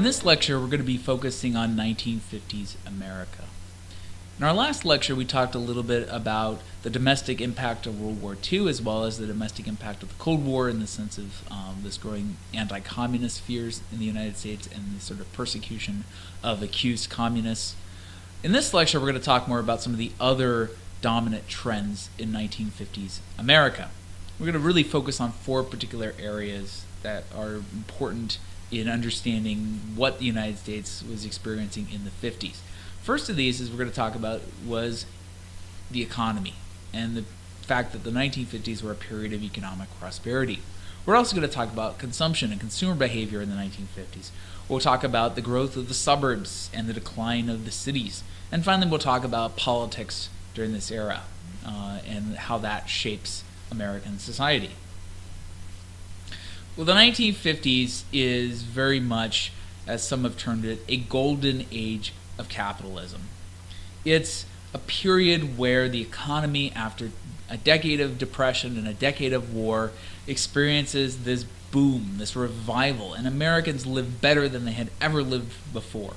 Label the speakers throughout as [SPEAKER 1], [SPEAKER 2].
[SPEAKER 1] this lecture, we're going to be focusing on 1950s America. In our last lecture, we talked a little bit about the domestic impact of World War II, as well as the domestic impact of the Cold War in the sense of this growing anti-communist fears in the United States and the sort of persecution of accused communists. In this lecture, we're going to talk more about some of the other dominant trends in 1950s America. We're going to really focus on four particular areas that are important in understanding what the United States was experiencing in the 50s. First of these, as we're going to talk about, was the economy and the fact that the 1950s were a period of economic prosperity. We're also going to talk about consumption and consumer behavior in the 1950s. We'll talk about the growth of the suburbs and the decline of the cities. And finally, we'll talk about politics during this era and how that shapes American society. Well, the 1950s is very much, as some have termed it, a golden age of capitalism. It's a period where the economy, after a decade of depression and a decade of war, experiences this boom, this revival, and Americans live better than they had ever lived before.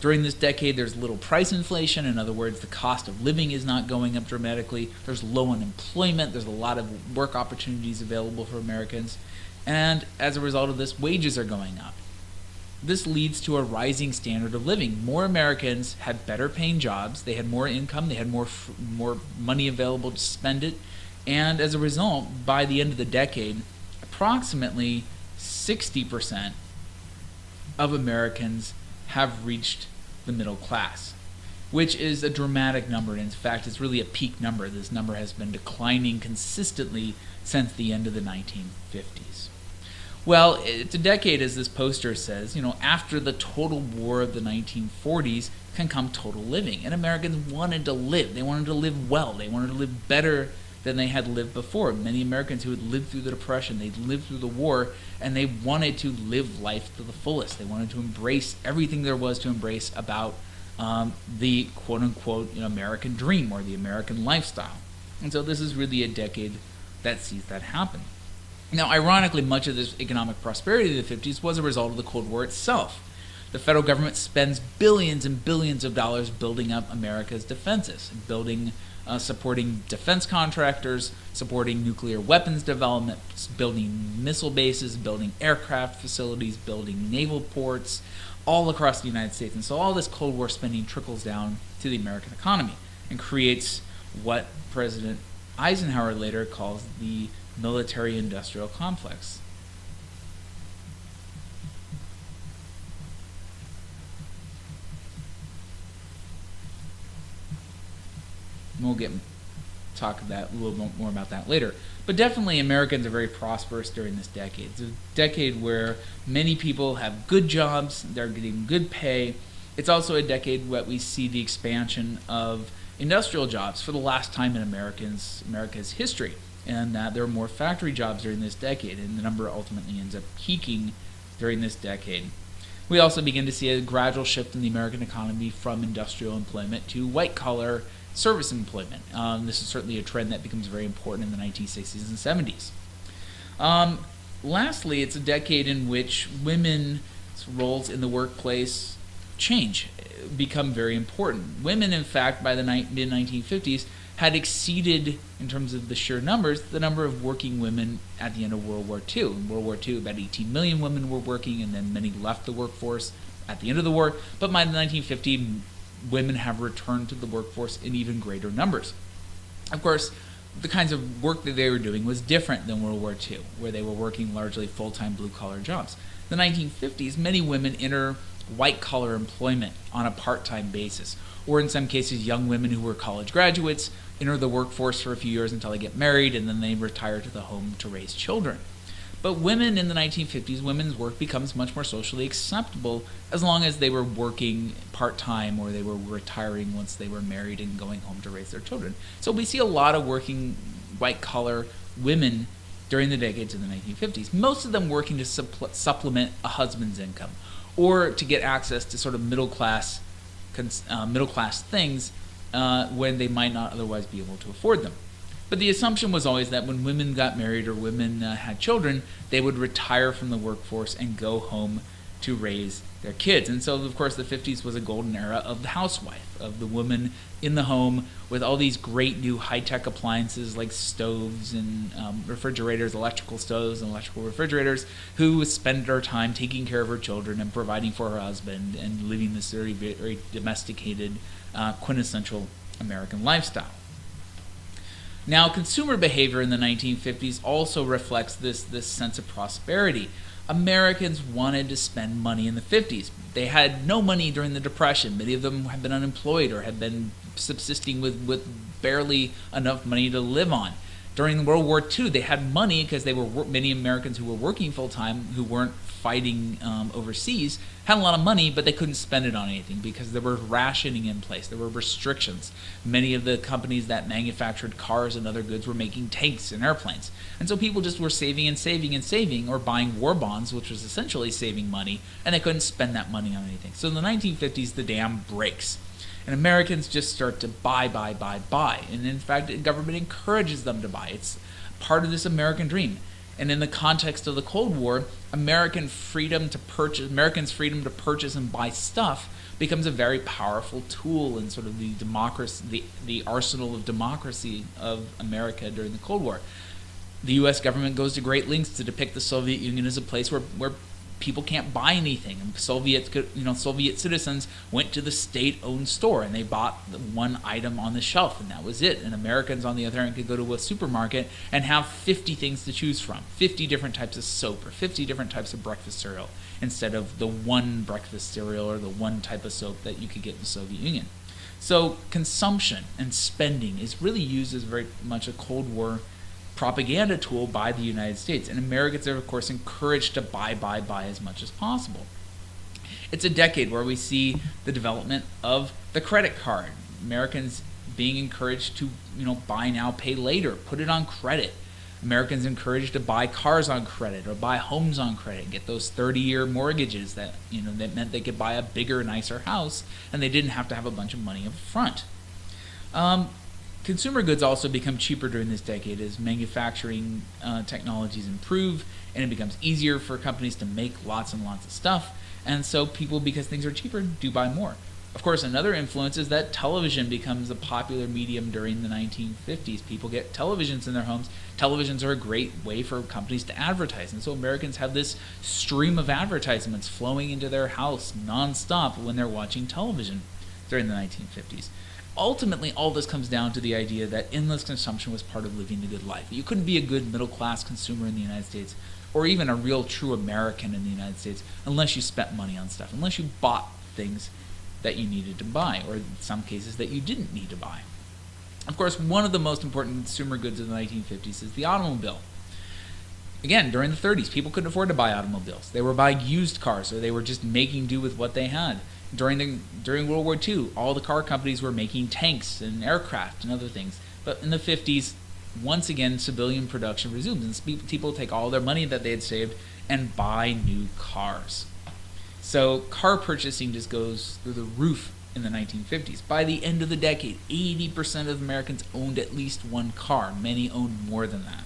[SPEAKER 1] During this decade, there's little price inflation. In other words, the cost of living is not going up dramatically. There's low unemployment. There's a lot of work opportunities available for Americans. And as a result of this, wages are going up. This leads to a rising standard of living. More Americans had better paying jobs, they had more income, they had more money available to spend it, and as a result, by the end of the decade, approximately 60% of Americans have reached the middle class, which is a dramatic number, and in fact, it's really a peak number. This number has been declining consistently since the end of the 1950s. Well, it's a decade, as this poster says, after the total war of the 1940s can come total living. And Americans wanted to live. They wanted to live well. They wanted to live better than they had lived before. Many Americans who had lived through the Depression, they'd lived through the war, and they wanted to live life to the fullest. They wanted to embrace everything there was to embrace about the quote-unquote American dream or the American lifestyle. And so this is really a decade that sees that happen. Now, ironically, much of this economic prosperity of the 50s was a result of the Cold War itself. The federal government spends billions and billions of dollars building up America's defenses, supporting defense contractors, supporting nuclear weapons development, building missile bases, building aircraft facilities, building naval ports, all across the United States. And so all this Cold War spending trickles down to the American economy and creates what President Eisenhower later calls the military-industrial complex. We'll talk a little more about that later. But definitely Americans are very prosperous during this decade. It's a decade where many people have good jobs, they're getting good pay. It's also a decade where we see the expansion of industrial jobs for the last time in America's history. And there are more factory jobs during this decade, and the number ultimately ends up peaking during this decade. We also begin to see a gradual shift in the American economy from industrial employment to white-collar service employment. This is certainly a trend that becomes very important in the 1960s and 70s. Lastly, it's a decade in which women's roles in the workplace change, become very important. Women, in fact, by the mid-1950s, had exceeded, in terms of the sheer numbers, the number of working women at the end of World War II. In World War II, about 18 million women were working, and then many left the workforce at the end of the war. But by the 1950s, women have returned to the workforce in even greater numbers. Of course, the kinds of work that they were doing was different than World War II, where they were working largely full-time blue-collar jobs. In the 1950s, many women enter white-collar employment on a part-time basis, or in some cases, young women who were college graduates enter the workforce for a few years until they get married, and then they retire to the home to raise children. But women in the 1950s, women's work becomes much more socially acceptable as long as they were working part-time or they were retiring once they were married and going home to raise their children. So we see a lot of working white-collar women during the decades of the 1950s, most of them working to supplement a husband's income or to get access to sort of middle-class things when they might not otherwise be able to afford them. But the assumption was always that when women got married or women had children, they would retire from the workforce and go home to raise their kids. And so, of course, the 50s was a golden era of the housewife, of the woman in the home with all these great new high-tech appliances like stoves and refrigerators, electrical stoves and electrical refrigerators, who spent her time taking care of her children and providing for her husband and living this very, very domesticated, quintessential American lifestyle. Now, consumer behavior in the 1950s also reflects this sense of prosperity. Americans wanted to spend money in the 50s. They had no money during the Depression. Many of them had been unemployed or had been subsisting with barely enough money to live on. During World War II, they had money because they were many Americans who were working full-time, who weren't fighting overseas, had a lot of money, but they couldn't spend it on anything because there were rationing in place. There were restrictions. Many of the companies that manufactured cars and other goods were making tanks and airplanes. And so people just were saving and saving and saving, or buying war bonds, which was essentially saving money, and they couldn't spend that money on anything. So in the 1950s, the dam breaks. And Americans just start to buy. And in fact, the government encourages them to buy. It's part of this American dream. And in the context of the Cold War, Americans' freedom to purchase and buy stuff becomes a very powerful tool in sort of the democracy, the arsenal of democracy of America during the Cold War. The U.S. government goes to great lengths to depict the Soviet Union as a place where people can't buy anything. And Soviet citizens went to the state-owned store and they bought one item on the shelf, and that was it. And Americans, on the other hand, could go to a supermarket and have 50 things to choose from, 50 different types of soap or 50 different types of breakfast cereal, instead of the one breakfast cereal or the one type of soap that you could get in the Soviet Union. So consumption and spending is really used as very much a Cold War propaganda tool by the United States, and Americans are, of course, encouraged to buy as much as possible. It's a decade where we see the development of the credit card. Americans being encouraged to, buy now, pay later, put it on credit. Americans encouraged to buy cars on credit or buy homes on credit, get those 30-year mortgages that meant they could buy a bigger, nicer house, and they didn't have to have a bunch of money up front. Consumer goods also become cheaper during this decade as manufacturing technologies improve, and it becomes easier for companies to make lots and lots of stuff. And so people, because things are cheaper, do buy more. Of course, another influence is that television becomes a popular medium during the 1950s. People get televisions in their homes. Televisions are a great way for companies to advertise. And so Americans have this stream of advertisements flowing into their house nonstop when they're watching television during the 1950s. Ultimately, all this comes down to the idea that endless consumption was part of living a good life. You couldn't be a good middle-class consumer in the United States, or even a real true American in the United States, unless you spent money on stuff, unless you bought things that you needed to buy, or in some cases that you didn't need to buy. Of course, one of the most important consumer goods of the 1950s is the automobile. Again, during the 30s, people couldn't afford to buy automobiles. They were buying used cars, or they were just making do with what they had. During World War II, all the car companies were making tanks and aircraft and other things. But in the 50s, once again, civilian production resumed, and people take all their money that they had saved and buy new cars. So car purchasing just goes through the roof in the 1950s. By the end of the decade, 80% of Americans owned at least one car. Many owned more than that.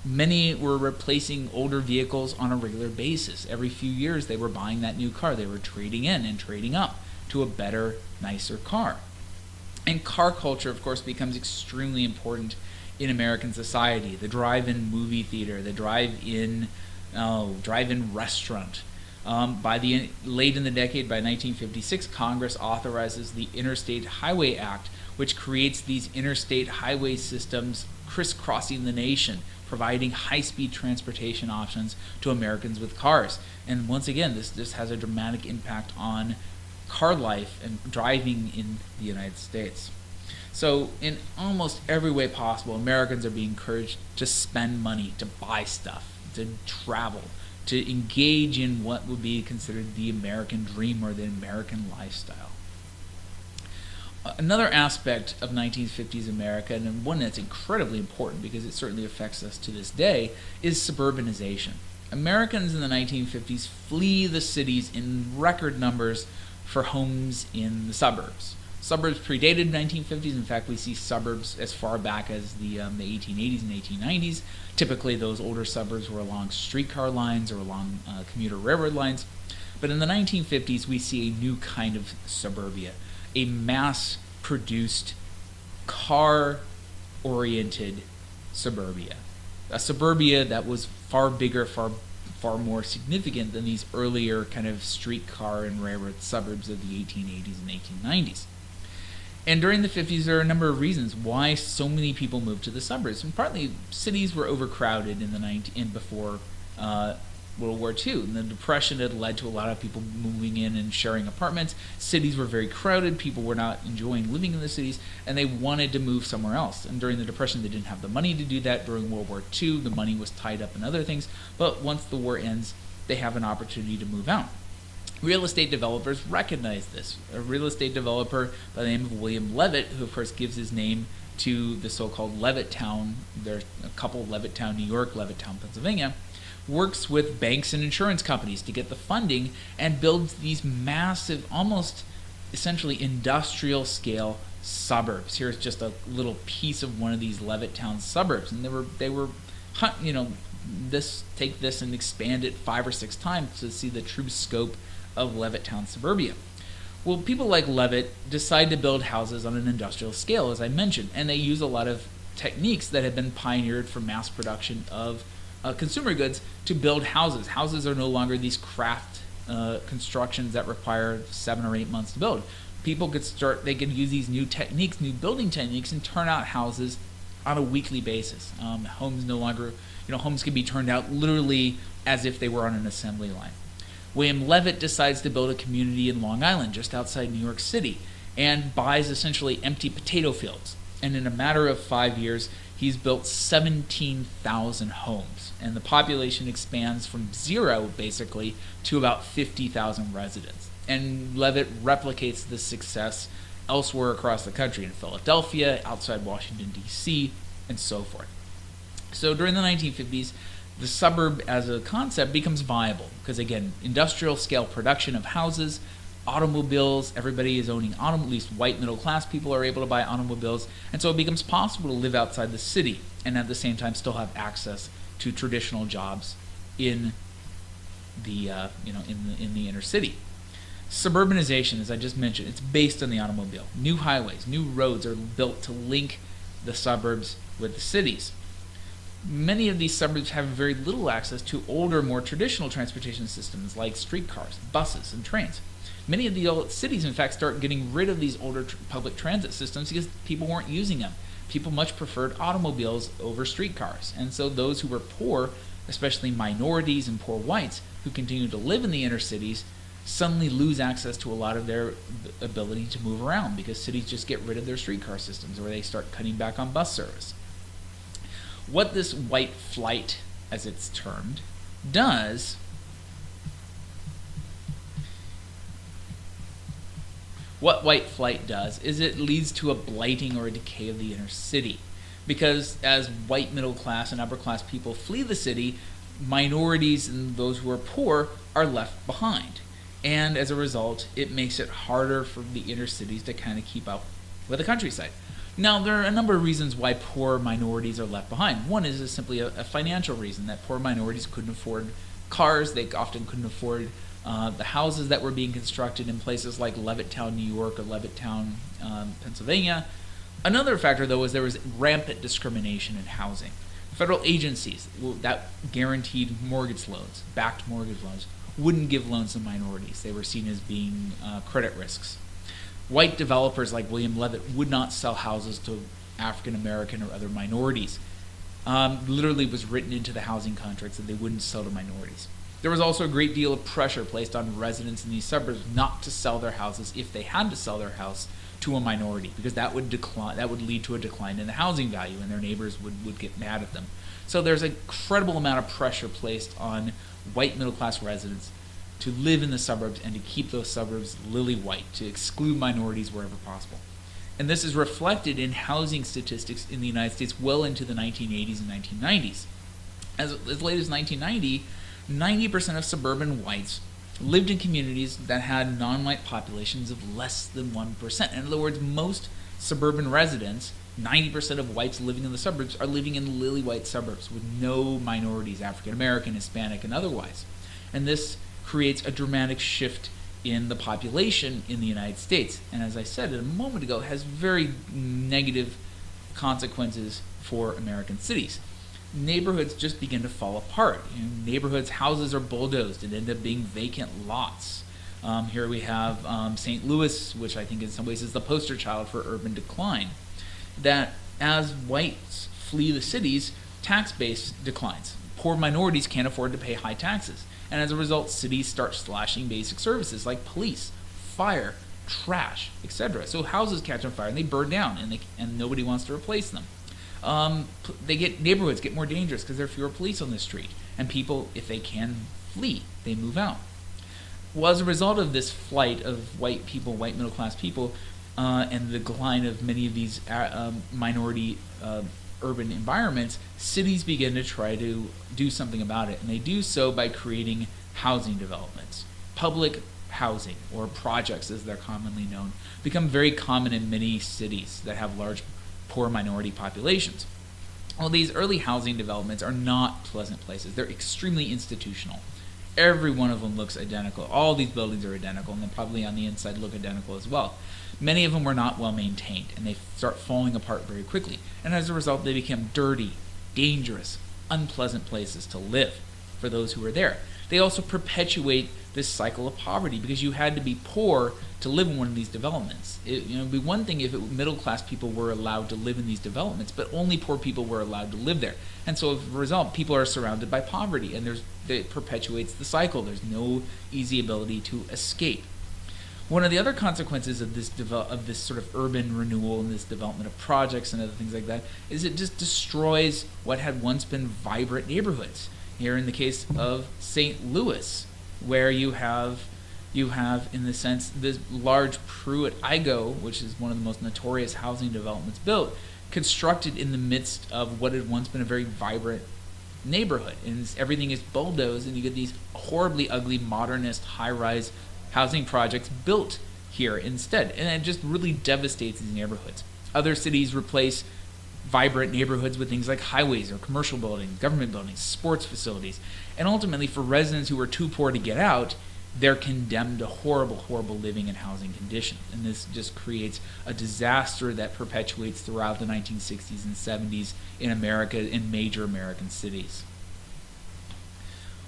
[SPEAKER 1] Many were replacing older vehicles on a regular basis. Every few years, they were buying that new car. They were trading in and trading up to a better, nicer car. And car culture, of course, becomes extremely important in American society. The drive-in movie theater, the drive-in restaurant. Late in the decade, by 1956, Congress authorizes the Interstate Highway Act, which creates these interstate highway systems crisscrossing the nation, providing high-speed transportation options to Americans with cars. And once again, this has a dramatic impact on car life and driving in the United States. So in almost every way possible, Americans are being encouraged to spend money, to buy stuff, to travel, to engage in what would be considered the American dream or the American lifestyle. Another aspect of 1950s America, and one that's incredibly important because it certainly affects us to this day, is suburbanization. Americans in the 1950s flee the cities in record numbers for homes in the suburbs. Suburbs predated 1950s. In fact, we see suburbs as far back as the 1880s and 1890s. Typically, those older suburbs were along streetcar lines or along commuter railroad lines. But in the 1950s, we see a new kind of suburbia, a mass-produced, car-oriented suburbia. A suburbia that was far bigger, far more significant than these earlier kind of streetcar and railroad suburbs of the 1880s and 1890s. And during the 50s, there are a number of reasons why so many people moved to the suburbs. And partly, cities were overcrowded before World War II. And the Depression had led to a lot of people moving in and sharing apartments. Cities were very crowded. People were not enjoying living in the cities, and they wanted to move somewhere else. And during the Depression, they didn't have the money to do that. During World War II, the money was tied up in other things. But once the war ends, they have an opportunity to move out. Real estate developers recognize this. A real estate developer by the name of William Levitt, who of course gives his name to the so-called Levittown, there's a couple, Levittown, New York, Levittown, Pennsylvania, works with banks and insurance companies to get the funding and builds these massive, almost essentially industrial scale suburbs. Here's just a little piece of one of these Levittown suburbs, and they were take this and expand it 5 or 6 times to see the true scope of Levittown suburbia. Well, people like Levitt decide to build houses on an industrial scale, as I mentioned, and they use a lot of techniques that have been pioneered for mass production of consumer goods to build houses. Houses are no longer these craft constructions that require 7 or 8 months to build. People could use these new techniques, new building techniques, and turn out houses on a weekly basis. Homes can be turned out literally as if they were on an assembly line. William Levitt decides to build a community in Long Island, just outside New York City, and buys essentially empty potato fields. And in a matter of 5 years, he's built 17,000 homes. And the population expands from 0, basically, to about 50,000 residents. And Levitt replicates this success elsewhere across the country, in Philadelphia, outside Washington, D.C., and so forth. So during the 1950s, the suburb as a concept becomes viable because, again, industrial scale production of houses, automobiles, everybody is owning automobiles, at least white middle class people are able to buy automobiles, and so it becomes possible to live outside the city and at the same time still have access to traditional jobs in the in the inner city. Suburbanization, as I just mentioned, it's based on the automobile. New highways, new roads are built to link the suburbs with the cities. Many of these suburbs have very little access to older, more traditional transportation systems like streetcars, buses, and trains. Many of the old cities, in fact, start getting rid of these older public transit systems because people weren't using them. People much preferred automobiles over streetcars. And so those who were poor, especially minorities and poor whites, who continued to live in the inner cities, suddenly lose access to a lot of their ability to move around because cities just get rid of their streetcar systems, or they start cutting back on bus service. What this white flight, as it's termed, does is it leads to a blighting or a decay of the inner city. Because as white middle class and upper class people flee the city, minorities and those who are poor are left behind. And as a result, it makes it harder for the inner cities to kind of keep up with the countryside. Now, there are a number of reasons why poor minorities are left behind. One is simply a financial reason, that poor minorities couldn't afford cars. They often couldn't afford the houses that were being constructed in places like Levittown, New York, or Levittown, Pennsylvania. Another factor, though, is there was rampant discrimination in housing. Federal agencies that guaranteed mortgage loans, backed mortgage loans, wouldn't give loans to minorities. They were seen as being credit risks. White developers like William Levitt would not sell houses to African American or other minorities. Literally was written into the housing contracts that they wouldn't sell to minorities. There was also a great deal of pressure placed on residents in these suburbs not to sell their houses if they had to sell their house to a minority, because that would lead to a decline in the housing value, and their neighbors would get mad at them. So there's an incredible amount of pressure placed on white middle class residents to live in the suburbs and to keep those suburbs lily white, to exclude minorities wherever possible. And this is reflected in housing statistics in the United States well into the 1980s and 1990s. As late as 1990, 90% of suburban whites lived in communities that had non-white populations of less than 1%. In other words, most suburban residents, 90% of whites living in the suburbs, are living in lily white suburbs with no minorities, African American, Hispanic, and otherwise. And this creates a dramatic shift in the population in the United States. And as I said a moment ago, has very negative consequences for American cities. Neighborhoods just begin to fall apart. Neighborhoods, houses are bulldozed and end up being vacant lots. Here we have St. Louis, which I think in some ways is the poster child for urban decline. That as whites flee the cities, tax base declines. Poor minorities can't afford to pay high taxes. And as a result, cities start slashing basic services like police, fire, trash, etc. So houses catch on fire and they burn down, and nobody wants to replace them. Neighborhoods get more dangerous because there are fewer police on the street, and people, if they can flee, they move out. Well, as a result of this flight of white people, white middle class people, and the decline of many of these minority urban environments, cities begin to try to do something about it, and they do so by creating housing developments. Public housing, or projects as they're commonly known, become very common in many cities that have large poor minority populations. Well, these early housing developments are not pleasant places. They're extremely institutional. Every one of them looks identical. All these buildings are identical, and they probably on the inside look identical as well. Many of them were not well maintained, and they start falling apart very quickly. And as a result, they become dirty, dangerous, unpleasant places to live for those who are there. They also perpetuate this cycle of poverty because you had to be poor to live in one of these developments. It would be one thing if middle-class people were allowed to live in these developments, but only poor people were allowed to live there. And so as a result, people are surrounded by poverty, and it perpetuates the cycle. There's no easy ability to escape. One of the other consequences of this sort of urban renewal and this development of projects and other things like that is it just destroys what had once been vibrant neighborhoods. Here in the case of St. Louis, where you have in the sense this large Pruitt-Igoe, which is one of the most notorious housing developments built, constructed in the midst of what had once been a very vibrant neighborhood, and everything is bulldozed, and you get these horribly ugly modernist high-rise housing projects built here instead, and it just really devastates these neighborhoods. Other cities replace vibrant neighborhoods with things like highways or commercial buildings, government buildings, sports facilities, and ultimately for residents who are too poor to get out, they're condemned to horrible, horrible living and housing conditions. And this just creates a disaster that perpetuates throughout the 1960s and 70s in America, in major American cities.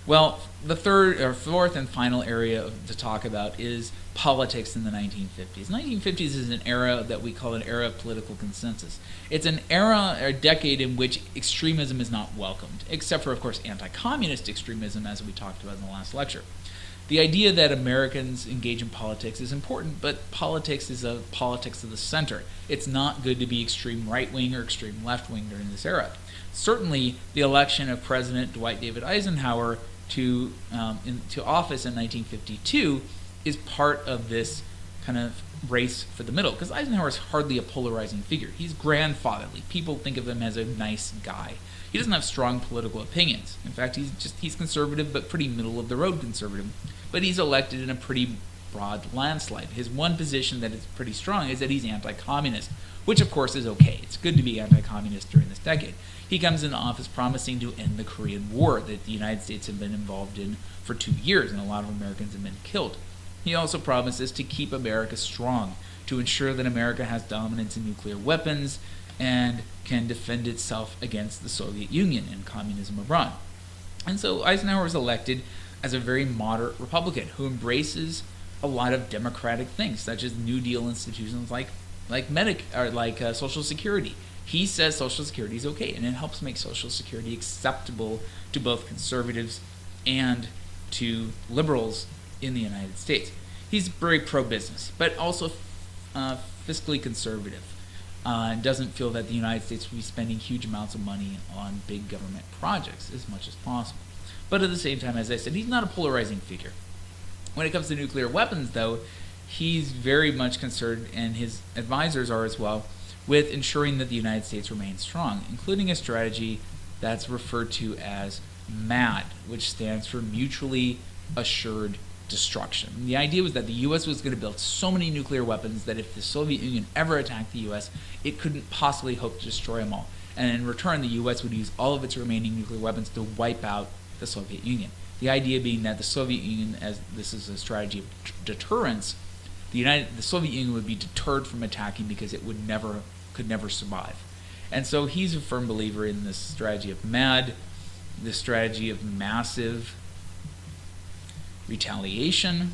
[SPEAKER 1] Well, the fourth and final area to talk about is politics in the 1950s. 1950s is an era that we call an era of political consensus. It's an era, or decade, in which extremism is not welcomed, except for, of course, anti-communist extremism, as we talked about in the last lecture. The idea that Americans engage in politics is important, but politics is a politics of the center. It's not good to be extreme right-wing or extreme left-wing during this era. Certainly, the election of President Dwight David Eisenhower to office in 1952 is part of this kind of race for the middle, because Eisenhower is hardly a polarizing figure. He's grandfatherly. People think of him as a nice guy. He doesn't have strong political opinions. In fact, he's conservative, but pretty middle-of-the-road conservative. But he's elected in a pretty broad landslide. His one position that is pretty strong is that he's anti-communist, which of course is okay. It's good to be anti-communist during this decade. He comes into office promising to end the Korean War that the United States had been involved in for 2 years, and a lot of Americans have been killed. He also promises to keep America strong, to ensure that America has dominance in nuclear weapons and can defend itself against the Soviet Union and communism abroad. And so Eisenhower was elected as a very moderate Republican who embraces a lot of democratic things, such as New Deal institutions like Social Security. He says Social Security is okay, and it helps make Social Security acceptable to both conservatives and to liberals in the United States. He's very pro-business, but also fiscally conservative, and doesn't feel that the United States will be spending huge amounts of money on big government projects as much as possible. But at the same time, as I said, he's not a polarizing figure. When it comes to nuclear weapons, though, he's very much concerned, and his advisors are as well, with ensuring that the United States remains strong, including a strategy that's referred to as MAD, which stands for Mutually Assured Destruction. And the idea was that the U.S. was going to build so many nuclear weapons that if the Soviet Union ever attacked the U.S., it couldn't possibly hope to destroy them all. And in return, the U.S. would use all of its remaining nuclear weapons to wipe out the Soviet Union. The idea being that the Soviet Union, as this is a strategy of deterrence, the Soviet Union would be deterred from attacking because it could never survive. And so he's a firm believer in this strategy of MAD, this strategy of massive retaliation.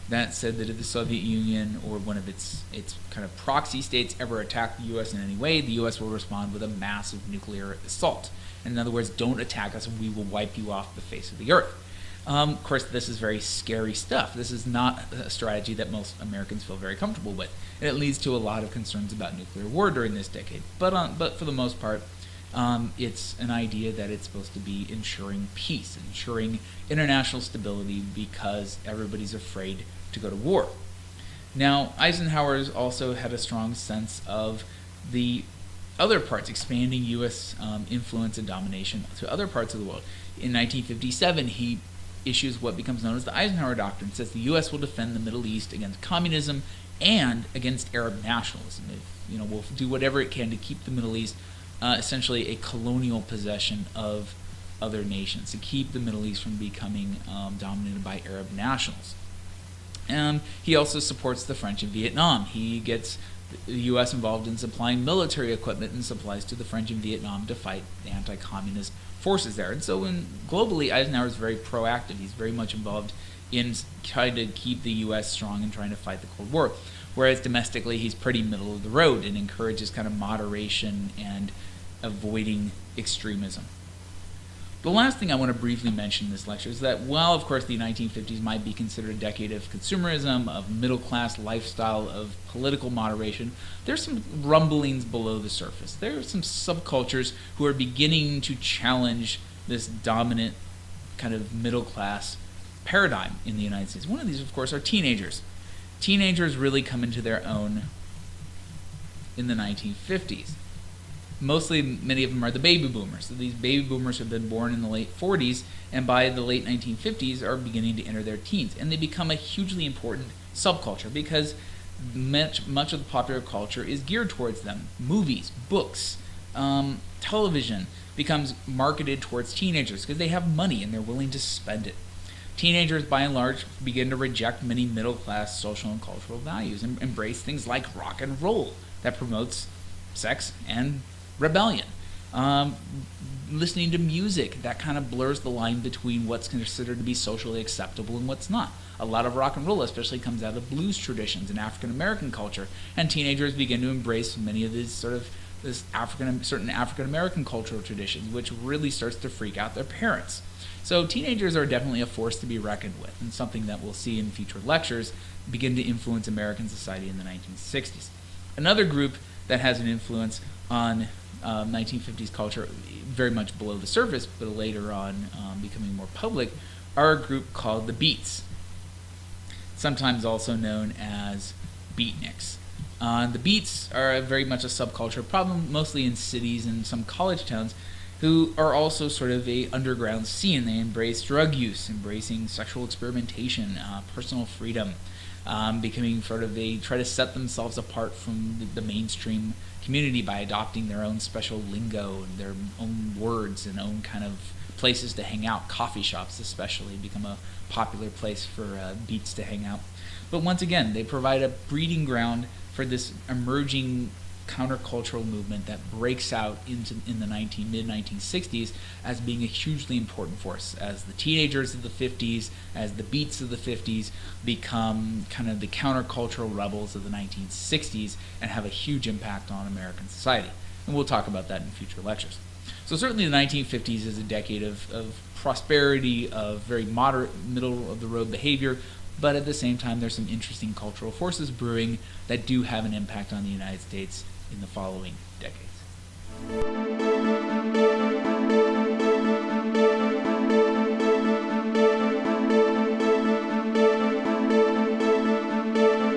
[SPEAKER 1] That said that if the Soviet Union or one of its kind of proxy states ever attack the U.S. in any way, the U.S. will respond with a massive nuclear assault. In other words, don't attack us and we will wipe you off the face of the earth. Of course, this is very scary stuff. This is not a strategy that most Americans feel very comfortable with. And it leads to a lot of concerns about nuclear war during this decade. But for the most part, it's an idea that it's supposed to be ensuring peace, ensuring international stability because everybody's afraid to go to war. Now, Eisenhower's also had a strong sense of the other parts, expanding U.S. Influence and domination to other parts of the world. In 1957, he issues what becomes known as the Eisenhower Doctrine. It says the U.S. will defend the Middle East against communism and against Arab nationalism. We'll do whatever it can to keep the Middle East essentially a colonial possession of other nations, to keep the Middle East from becoming dominated by Arab nationals. And he also supports the French in Vietnam. He gets the U.S. involved in supplying military equipment and supplies to the French in Vietnam to fight the anti-communist forces there. And so globally, Eisenhower is very proactive. He's very much involved in trying to keep the U.S. strong and trying to fight the Cold War. Whereas domestically, he's pretty middle of the road and encourages kind of moderation and avoiding extremism. The last thing I want to briefly mention in this lecture is that while, of course, the 1950s might be considered a decade of consumerism, of middle-class lifestyle, of political moderation, there's some rumblings below the surface. There are some subcultures who are beginning to challenge this dominant kind of middle-class paradigm in the United States. One of these, of course, are teenagers. Teenagers really come into their own in the 1950s. Mostly, many of them are the baby boomers. So these baby boomers have been born in the late 40s, and by the late 1950s are beginning to enter their teens. And they become a hugely important subculture because much of the popular culture is geared towards them. Movies, books, television becomes marketed towards teenagers because they have money and they're willing to spend it. Teenagers, by and large, begin to reject many middle-class social and cultural values and embrace things like rock and roll that promotes sex and rebellion. Listening to music that kind of blurs the line between what's considered to be socially acceptable and what's not. A lot of rock and roll especially comes out of blues traditions and African American culture, and teenagers begin to embrace many of these certain African American cultural traditions, which really starts to freak out their parents. So teenagers are definitely a force to be reckoned with, and something that we'll see in future lectures begin to influence American society in the 1960s. Another group that has an influence on 1950s culture, very much below the surface, but later on becoming more public, are a group called the Beats, sometimes also known as beatniks. The Beats are very much a subculture problem, mostly in cities and some college towns, who are also sort of a underground scene. They embrace drug use, embracing sexual experimentation, personal freedom, becoming they try to set themselves apart from the mainstream community by adopting their own special lingo and their own words and own kind of places to hang out. Coffee shops especially become a popular place for Beats to hang out. But once again, they provide a breeding ground for this emerging countercultural movement that breaks out in the mid-1960s as being a hugely important force, as the teenagers of the 50s, as the Beats of the 50s become kind of the countercultural rebels of the 1960s and have a huge impact on American society. And we'll talk about that in future lectures. So certainly the 1950s is a decade of prosperity, of very moderate, middle-of-the-road behavior, but at the same time there's some interesting cultural forces brewing that do have an impact on the United States in the following decades.